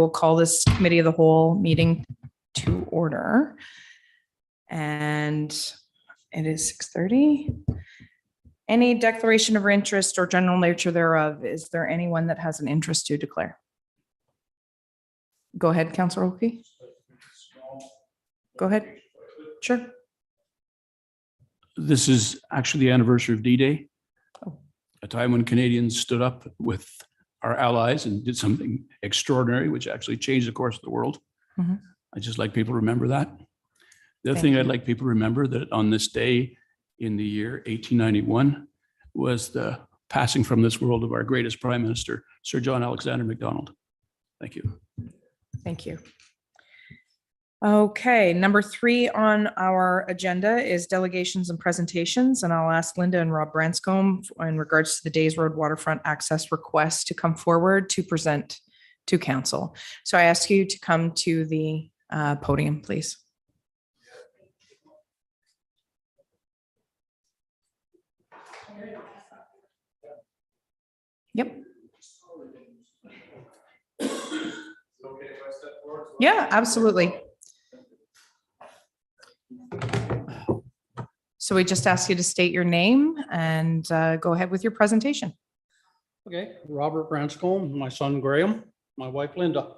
will call this committee of the whole meeting to order. And it is 6:30. Any declaration of interest or general nature thereof? Is there anyone that has an interest to declare? Go ahead, Councillor Oki. Go ahead. Sure. This is actually the anniversary of D-Day, Oh. a time when Canadians stood up with our allies and did something extraordinary, which actually changed the course of the world. Mhm. I just like people to remember that. The other Thank thing you. I'd like people to remember that on this day in the year 1891 was the passing from this world of our greatest Prime Minister, Sir John Alexander Macdonald. Thank you. Thank you. Okay, number 3 on our agenda is delegations and presentations, and I'll ask Linda and Rob Branscombe in regards to the Days Road waterfront access request to come forward to present to council. So I ask you to come to the podium, please. Yep. Yeah, absolutely. So we just ask you to state your name and go ahead with your presentation. Okay, Robert Branscombe, my son Graham, my wife Linda.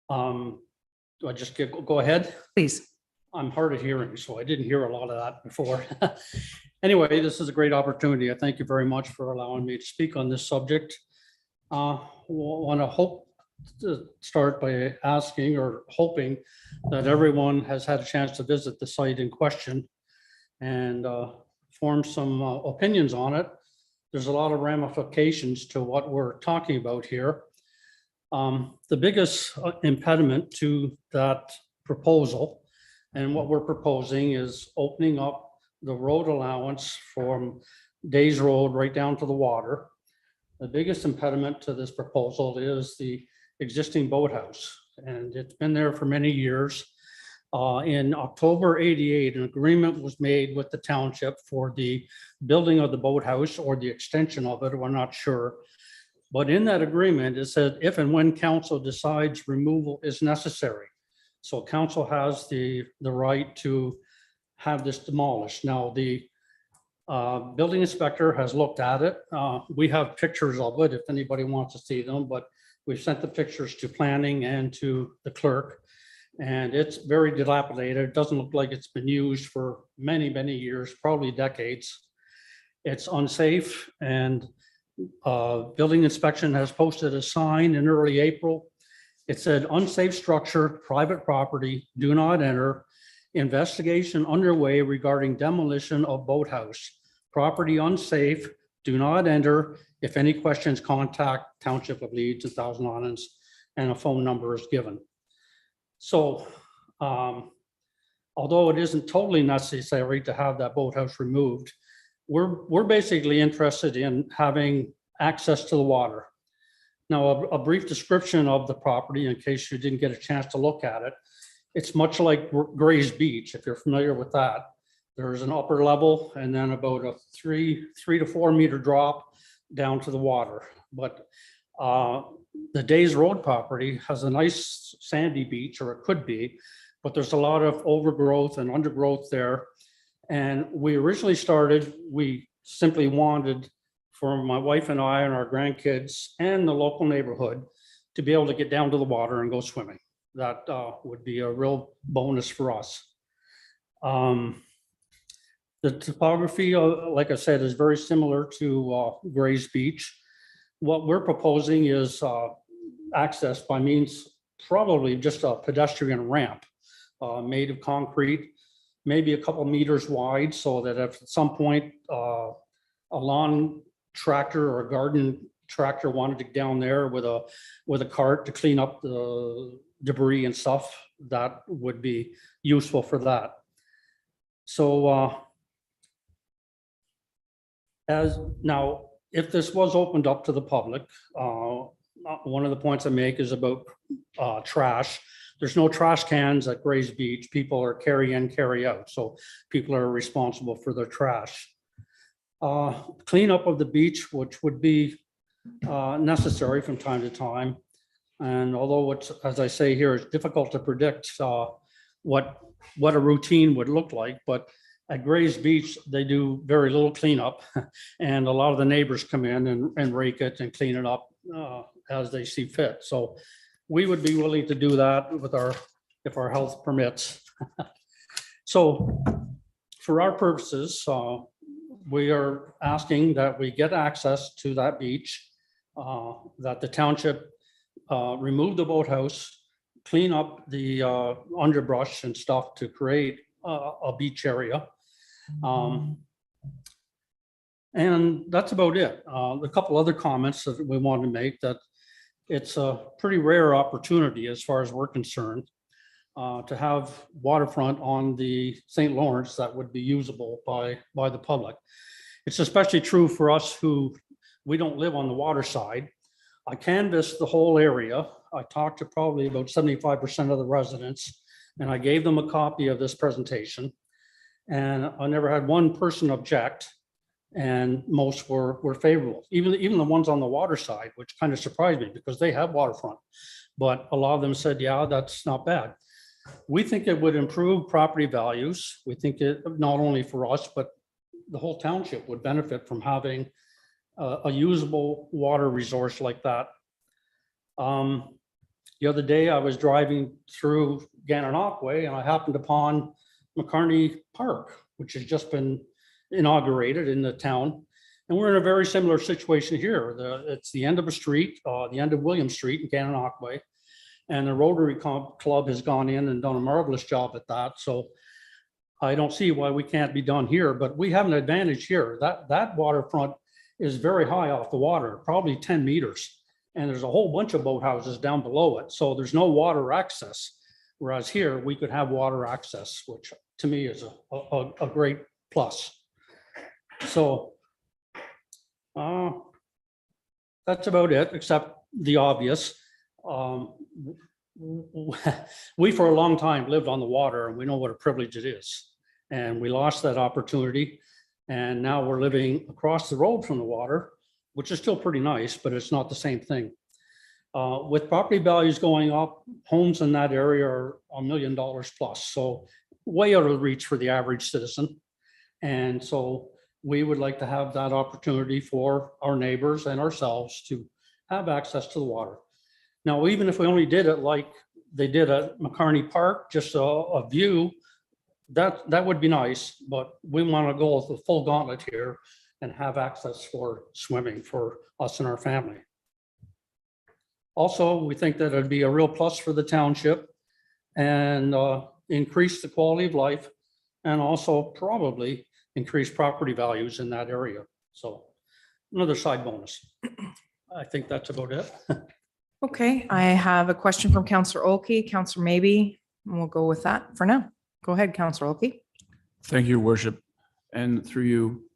Do I just go ahead? Please. I'm hard of hearing, so I didn't hear a lot of that before. Anyway, this is a great opportunity. I thank you very much for allowing me to speak on this subject. Want to start by asking or hoping that everyone has had a chance to visit the site in question and form some opinions on it. There's a lot of ramifications to what we're talking about here. The biggest impediment to that proposal and what we're proposing is opening up the road allowance from Days Road right down to the water. The biggest impediment to this proposal is the existing boathouse, and it's been there for many years. In October '88, an agreement was made with the township for the building of the boathouse or the extension of it, we're not sure. But in that agreement, it said if and when council decides removal is necessary. So council has the right to have this demolished. Now, the building inspector has looked at it. We have pictures of it if anybody wants to see them, but we've sent the pictures to planning and to the clerk. And it's very dilapidated. It doesn't look like it's been used for many, many years, probably decades. It's unsafe, and building inspection has posted a sign in early April. It said unsafe structure, private property, do not enter. Investigation underway regarding demolition of boathouse. Property unsafe, do not enter. If any questions, contact Township of Leeds, 1,000 Onans, and a phone number is given. So although it isn't totally necessary to have that boathouse removed, we're basically interested in having access to the water. Now, a brief description of the property in case you didn't get a chance to look at it. It's much like Gray's Beach, if you're familiar with that. There's an upper level and then about a 3 to 4 meter drop down to the water. But the Days Road property has a nice sandy beach, or it could be, but there's a lot of overgrowth and undergrowth there. And we originally we simply wanted for my wife and I and our grandkids and the local neighborhood to be able to get down to the water and go swimming. That would be a real bonus for us. The topography, like I said, is very similar to Gray's Beach. What we're proposing is access by means, probably just a pedestrian ramp made of concrete, maybe a couple meters wide, so that if at some point a lawn tractor or a garden tractor wanted to get down there with a cart to clean up the debris and stuff, that would be useful for that. So as now, if this was opened up to the public, one of the points I make is about trash. There's no trash cans at Gray's Beach. People are carry in, carry out. So people are responsible for their trash. Cleanup of the beach, which would be necessary from time to time. And although it's, as I say here, it's difficult to predict what a routine would look like, but at Gray's Beach, they do very little cleanup. And a lot of the neighbors come in and rake it and clean it up as they see fit. So we would be willing to do that if our health permits. So for our purposes, we are asking that we get access to that beach, that the township remove the boathouse, clean up the underbrush and stuff to create a beach area. And that's about it. A couple other comments that we want to make, that it's a pretty rare opportunity as far as we're concerned to have waterfront on the St. Lawrence that would be usable by the public. It's especially true for us who we don't live on the water side. I canvassed the whole area. I talked to probably about 75% of the residents, and I gave them a copy of this presentation. And I never had one person object, and most were favorable. Even the ones on the water side, which kind of surprised me because they have waterfront. But a lot of them said, yeah, that's not bad. We think it would improve property values. We think it, not only for us, but the whole township would benefit from having a usable water resource like that. The other day I was driving through Gananoque and I happened upon McCartney Park, which has just been inaugurated in the town. And we're in a very similar situation here. It's the end of a street, the end of William Street in Gananoque. And the Rotary Club has gone in and done a marvelous job at that. So I don't see why we can't be done here, but we have an advantage here. That waterfront is very high off the water, probably 10 meters. And there's a whole bunch of boathouses down below it. So there's no water access. Whereas here we could have water access, which to me is a great plus. So that's about it, except the obvious. We for a long time lived on the water and we know what a privilege it is. And we lost that opportunity. And now we're living across the road from the water, which is still pretty nice, but it's not the same thing. With property values going up, homes in that area are $1 million plus. So way out of reach for the average citizen. And so we would like to have that opportunity for our neighbors and ourselves to have access to the water. Now, even if we only did it like they did at McCartney Park, just a view, that would be nice, but we want to go with the full gauntlet here and have access for swimming for us and our family. Also, we think that it'd be a real plus for the township and increase the quality of life and also probably increase property values in that area. So another side bonus. I think that's about it. Okay, I have a question from Councillor Olkey, Councillor Maybe, and we'll go with that for now. Go ahead, Councillor Olkey. Thank you, Your Worship. And through you,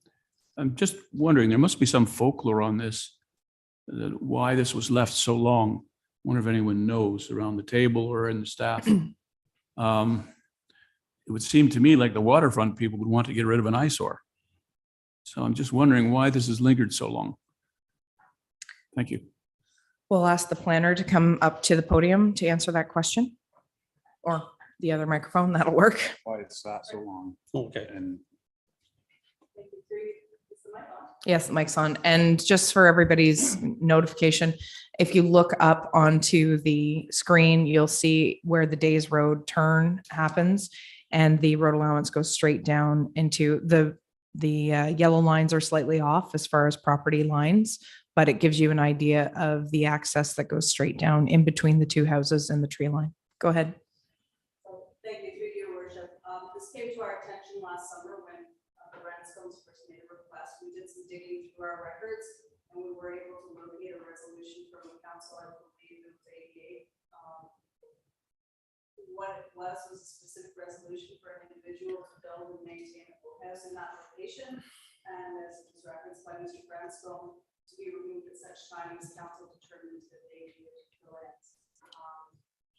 I'm just wondering, there must be some folklore on this, that why this was left so long. I wonder if anyone knows around the table or in the staff. It would seem to me like the waterfront people would want to get rid of an eyesore. So I'm just wondering why this has lingered so long. Thank you. We'll ask the planner to come up to the podium to answer that question. Or the other microphone, that'll work. Why it's sat so long. Okay. And Yes, the mic's on. And just for everybody's notification, if you look up onto the screen, you'll see where the Days Road turn happens and the road allowance goes straight down into the yellow lines are slightly off as far as property lines, but it gives you an idea of the access that goes straight down in between the two houses and the tree line. Go ahead. Thank you, through your worship. This came to our attention last summer when the Branscomes first made a request. We did some digging through our records and we were able to locate a resolution from the council, I believe it was 88. What it was a specific resolution for an individual to build and maintain a boathouse in that location. And as it was referenced by Mr. Branscombe, to be removed at such time as council determines that they need the lands.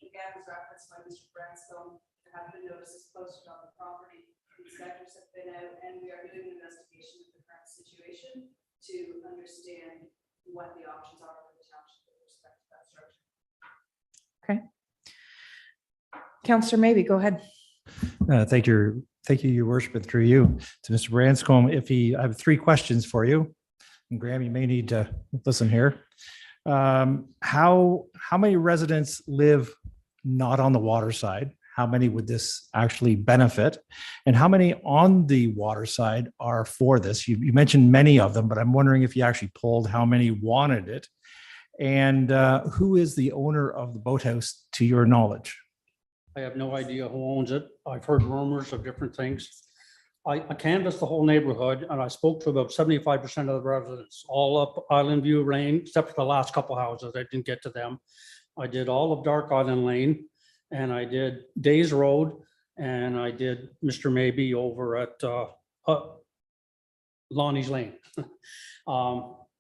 Again, was referenced by Mr. Branscombe. There have been notices posted on the property. Inspectors have been out, and we are doing an investigation of the current situation to understand what the options are for the township with respect to that structure. Counselor Maybe, go ahead. Thank you, Your Worship, and through you to Mr. Branscombe. I have 3 questions for you. And Graham, you may need to listen here. How many residents live not on the water side? How many would this actually benefit? And how many on the water side are for this? You mentioned many of them, but I'm wondering if you actually polled how many wanted it. And who is the owner of the boathouse, to your knowledge? I have no idea who owns it. I've heard rumors of different things. I canvassed the whole neighborhood and I spoke to about 75% of the residents, all up Island View Lane, except for the last couple houses. I didn't get to them. I did all of Dark Island Lane and I did Days Road and I did Mr. Maybe over at Lonnie's Lane.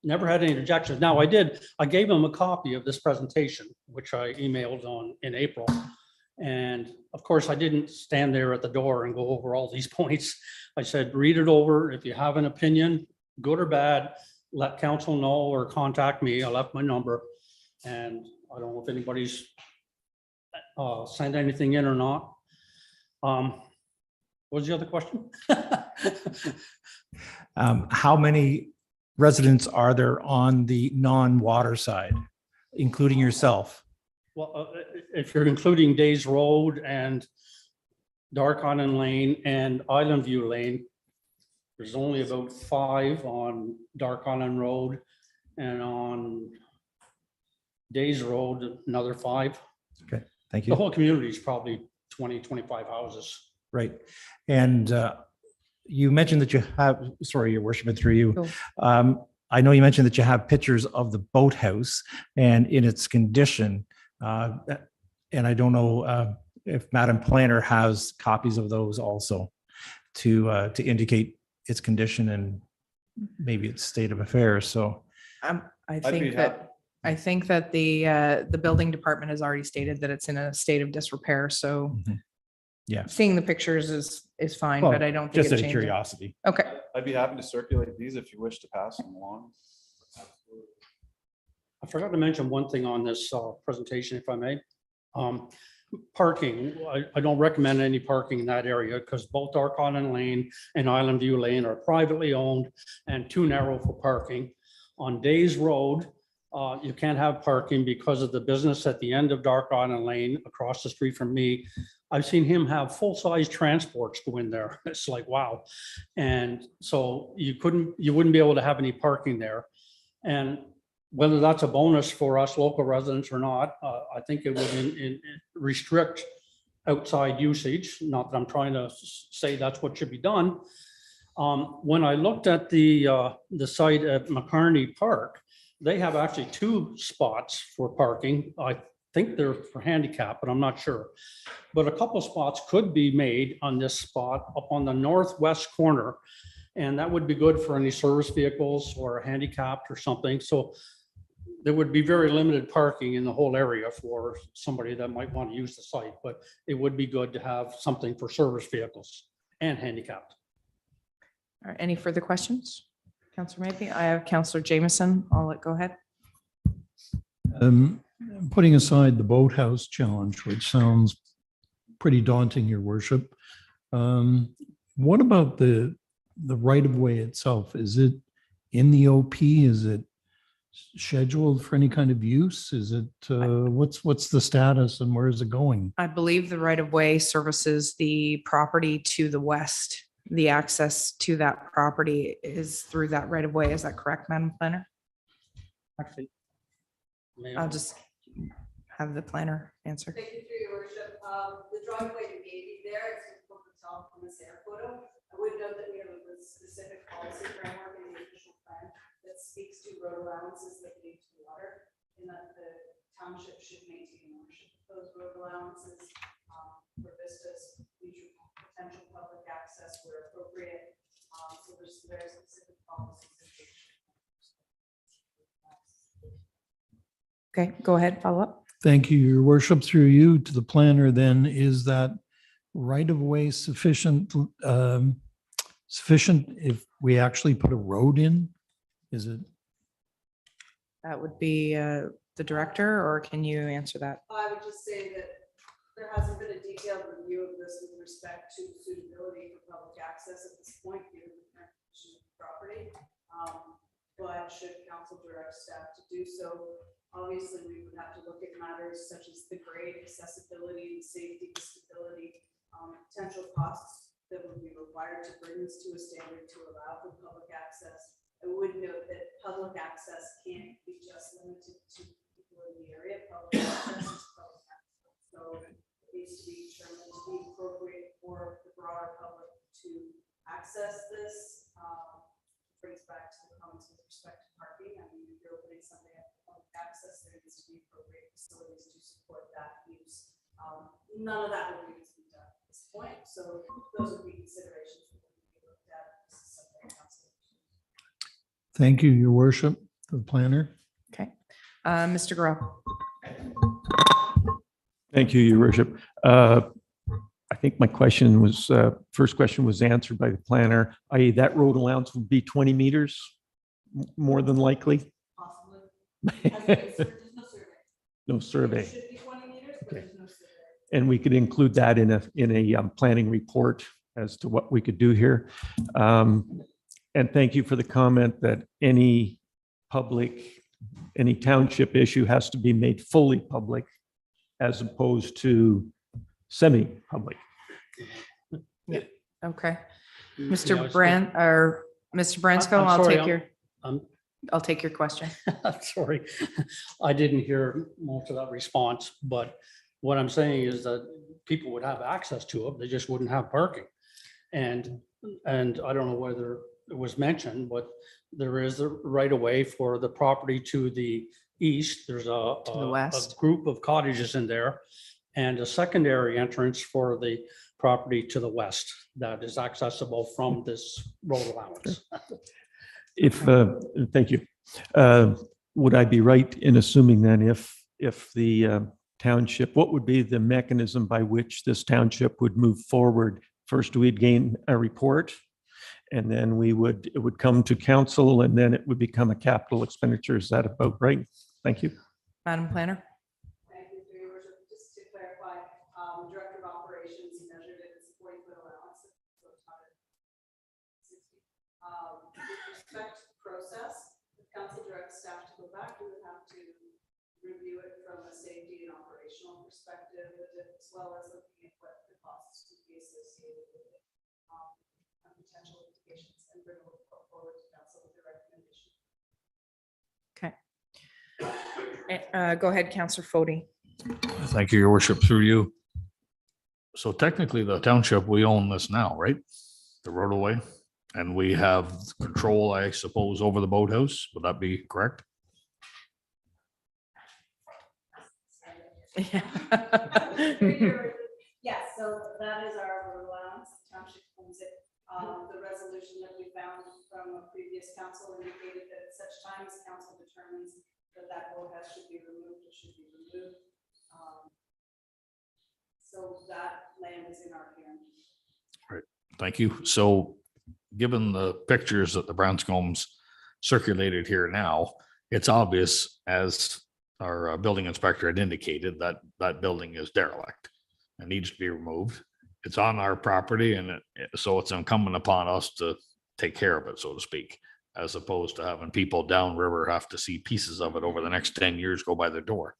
Never had any objections. Now I gave them a copy of this presentation, which I emailed in April. And of course, I didn't stand there at the door and go over all these points. I said, read it over. If you have an opinion, good or bad, let council know or contact me. I left my number. And I don't know if anybody's sent anything in or not. What was the other question? How many residents are there on the non-water side, including yourself? Well, if you're including Days Road and Dark Island Lane and Island View Lane, there's only about 5 on Dark Island Road, and on Days Road, another 5. Okay, thank The you. whole community is probably 20, 25 houses. Right. And you mentioned that you have, sorry, Your Worship, and through you. Cool. I know you mentioned that you have pictures of the boathouse and in its condition. And I don't know if Madam Planner has copies of those also to indicate its condition and maybe its state of affairs. So I think that the building department has already stated that it's in a state of disrepair. So yeah, seeing the pictures is fine, Well, but I don't think just it out of changes. curiosity. Okay. I'd be happy to circulate these if you wish to pass them along. I forgot to mention one thing on this presentation, if I may. Parking, I don't recommend any parking in that area because both Dark Island Lane and Island View Lane are privately owned and too narrow for parking. On Days Road, you can't have parking because of the business at the end of Dark Island Lane across the street from me. I've seen him have full-size transports go in there. It's like, wow. And so you wouldn't be able to have any parking there. And whether that's a bonus for us local residents or not, I think it would restrict outside usage. Not that I'm trying to say that's what should be done. When I looked at the site at McCartney Park, they have actually 2 spots for parking. I think they're for handicap, but I'm not sure. But a couple spots could be made on this spot up on the northwest corner. And that would be good for any service vehicles or handicapped or something. So there would be very limited parking in the whole area for somebody that might want to use the site, but it would be good to have something for service vehicles and handicapped. All right, any further questions? Counselor Maybe? I have Counselor Jameson. Go ahead. Putting aside the boathouse challenge, which sounds pretty daunting, Your Worship, what about the right of way itself? Is it in the OP? Is it scheduled for any kind of use? Is it what's the status and where is it going? I believe the right of way services the property to the west. The access to that property is through that right of way. Is that correct, Madam Planner? Actually, I'll just have the planner answer. Thank you through your worship. The driveway you gave me there, it's from the top from this air photo. I would note that we have a specific policy framework in the official plan that speaks to road allowances that lead to water, and that the township should maintain ownership of those road allowances for vistas, future potential public access where appropriate. So there's very specific policies. Okay, go ahead, follow up. Thank you, Your Worship. Through you to the planner, then, is that right of way sufficient if we actually put a road in? Is it? That would be the director, or can you answer that? I would just say that There hasn't been a detailed review of this with respect to suitability for public access at this point, given the current condition of the property. But should council direct staff to do so, obviously we would have to look at matters such as the grade, accessibility, safety, stability, potential costs that would be required to bring this to a standard to allow for public access. I would note that public access can't be just limited to people in the area. Public access is public access. So it needs to be determined to be appropriate for the broader public to access this. Brings back to the comments with respect to parking. I mean, if you're opening something up for public access, there needs to be appropriate facilities to support that use. None of that would be done at this point. So those would be considerations that would be looked at. This is something council. Thank you, your worship, the planner. Okay. Mr. Garrell. Thank you, your worship. I think my question was, first question was answered by the planner, i.e. that road allowance would be 20 meters, more than likely? Possibly. There's no survey. No survey. It should be 20 meters, but Okay. there's no survey. And we could include that in a planning report as to what we could do here. And thank you for the comment that any township issue has to be made fully public as opposed to semi-public. Okay. Yeah, Mr. Brand or Mr. Branscombe, I'm I'll sorry, take your, I'm I'll take your question. sorry. I didn't hear most of that response, but what I'm saying is that people would have access to it, they just wouldn't have parking. And I don't know whether it was mentioned, but there is a right of way for the property to the east. There's the west. a group of cottages in there and a secondary entrance for the property to the west that is accessible from this road allowance. Thank you. Would I be right in assuming then if the township, what would be the mechanism by which this township would move forward? First, we'd gain a report, and then it would come to council, and then it would become a capital expenditure. Is that about right? Thank you. Madam Planner. Thank you, Your Worship. Just to clarify, Director of Operations measured it as a 40-foot allowance. So it's 160. With respect to the process, if council directs staff to go back, we would have to review it from a safety and operational perspective, as well as looking at what the costs would be associated with it, and potential implications, and bring a report forward to council with the recommendation. Okay. Go ahead, Councillor Fody. Thank you, your worship, through you. So technically, the township, we own this now, right? The roadway, and we have control, I suppose, over the boathouse. Would that be correct? Yes, so that is our road allowance, the township owns it. The resolution that we found from a previous council indicated that at such time as council determines that that boathouse should be removed, it should be removed. So that land is in our care. Thank you. So given the pictures that the Branscombes circulated here now, it's obvious, as our building inspector had indicated, that that building is derelict and needs to be removed. It's on our property, and so it's incumbent upon us to take care of it, so to speak, as opposed to having people downriver have to see pieces of it over the next 10 years go by their door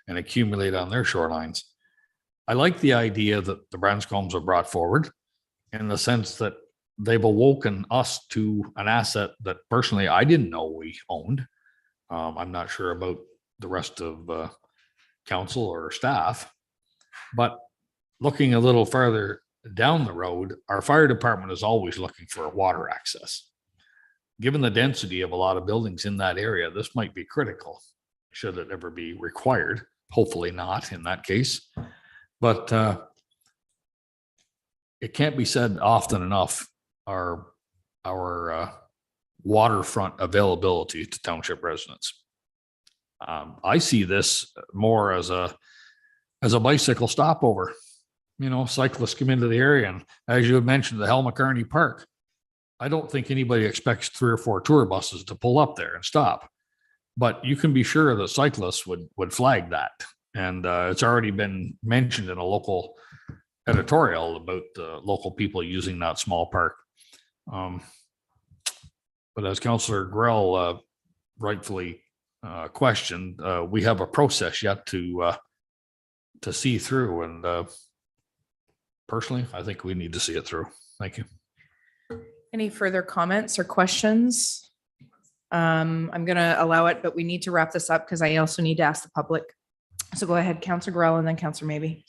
and accumulate on their shorelines. I like the idea that the Branscombes have brought forward, in the sense that they've awoken us to an asset that personally I didn't know we owned. I'm not sure about the rest of council or staff, but looking a little further down the road, our fire department is always looking for water access. Given the density of a lot of buildings in that area, this might be critical, should it ever be required. Hopefully not in that case, but it can't be said often enough, our waterfront availability to township residents. I see this more as a bicycle stopover. You know, cyclists come into the area, and as you had mentioned, the Helmuth Park, I don't think anybody expects 3 or 4 tour buses to pull up there and stop. But you can be sure that cyclists would flag that And it's already been mentioned in a local editorial about local people using that small park. But as Councillor Grell rightfully questioned, we have a process yet to see through. And personally, I think we need to see it through. Thank you. Any further comments or questions? I'm going to allow it, but we need to wrap this up because I also need to ask the public. So go ahead, Councillor Grell, and then Councillor Maybe.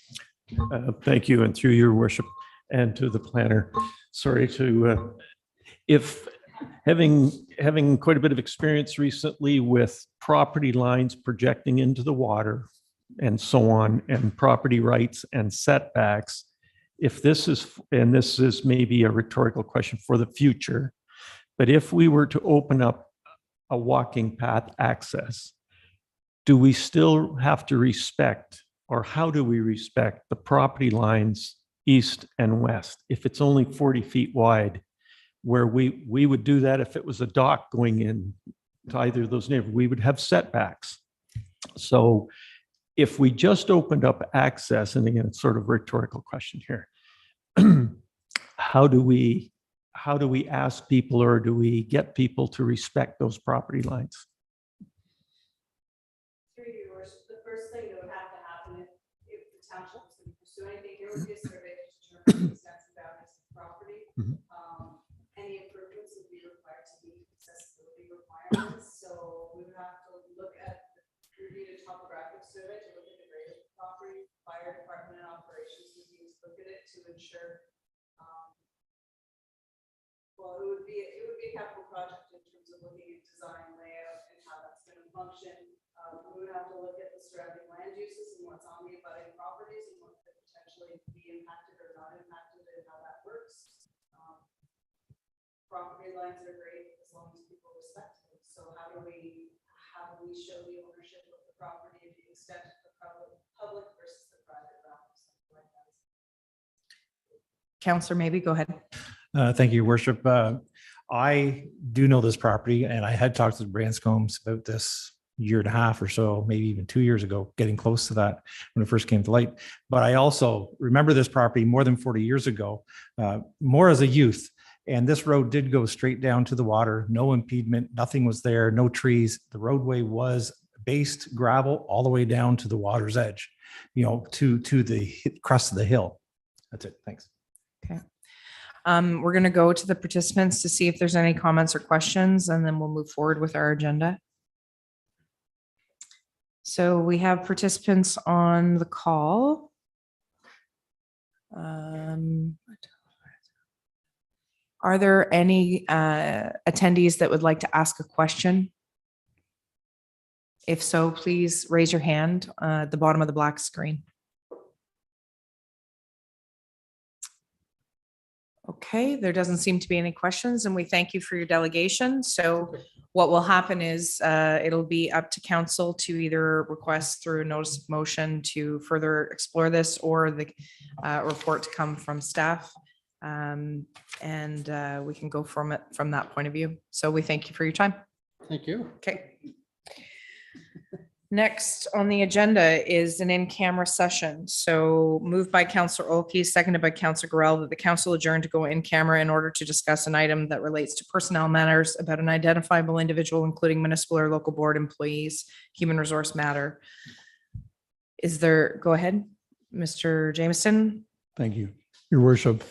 Thank you, and through your worship and to the planner. Sorry to, if having quite a bit of experience recently with property lines projecting into the water and so on, and property rights and setbacks, if this is, and this is maybe a rhetorical question for the future, but if we were to open up a walking path access, do we still have to respect, or how do we respect the property lines east and west? If it's only 40 feet wide, where we would do that if it was a dock going in to either of those neighborhoods, we would have setbacks. So if we just opened up access, and again, it's sort of a rhetorical question here, how do we ask people, or do we get people to respect those property lines? Through your worship, the first thing that would have to happen if the township was going to pursue anything, there would be a survey to determine the extent and boundaries of the property. Mhm. Any improvements would be required to meet accessibility requirements. So we would have to look at, review the topographic survey to look at the grade of the property. Fire department and operations would need to look at it to ensure. Well, it would be a capital project in terms of looking at design, layout, and how that's going to function. We would have to look at the surrounding land uses and what's on the abutting properties and what could potentially be impacted or not impacted and how that works. Property lines are great as long as people respect them. So how do we show the ownership of the property and the extent of the public versus the private realm? Something like that. Councillor Maybe, go ahead. Thank you, Worship. I do know this property, and I had talked to the Branscombs about this year and a half or so, maybe even 2 years ago, getting close to that when it first came to light. But I also remember this property more than 40 years ago, more as a youth. And this road did go straight down to the water, no impediment, nothing was there, no trees. The roadway was based gravel all the way down to the water's edge, to the crest of the hill. That's it. Thanks. Okay. We're going to go to the participants to see if there's any comments or questions, and then we'll move forward with our agenda. So we have participants on the call. Are there any attendees that would like to ask a question? If so, please raise your hand at the bottom of the black screen. Okay, there doesn't seem to be any questions, and we thank you for your delegation. So what will happen is it'll be up to council to either request through a notice of motion to further explore this, or the report to come from staff. And we can go from that point of view. So we thank you for your time. Thank you. Okay. Next on the agenda is an in-camera session. So moved by Councillor Olkey, seconded by Councillor Gorell, that the council adjourn to go in camera in order to discuss an item that relates to personnel matters about an identifiable individual, including municipal or local board employees, human resource matter. Is there, go ahead, Mr. Jameson? Thank you, Your Worship.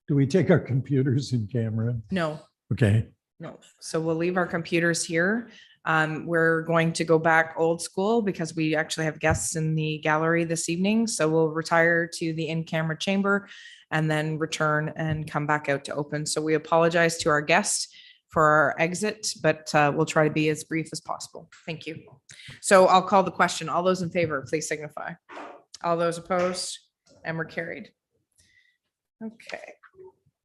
Do we take our computers in camera? No. Okay. No. So we'll leave our computers here. We're going to go back old school because we actually have guests in the gallery this evening. So we'll retire to the in-camera chamber and then return and come back out to open. So we apologize to our guests for our exit, but we'll try to be as brief as possible. Thank you. So I'll call the question. All those in favor, please signify. All those opposed, and we're carried. Okay.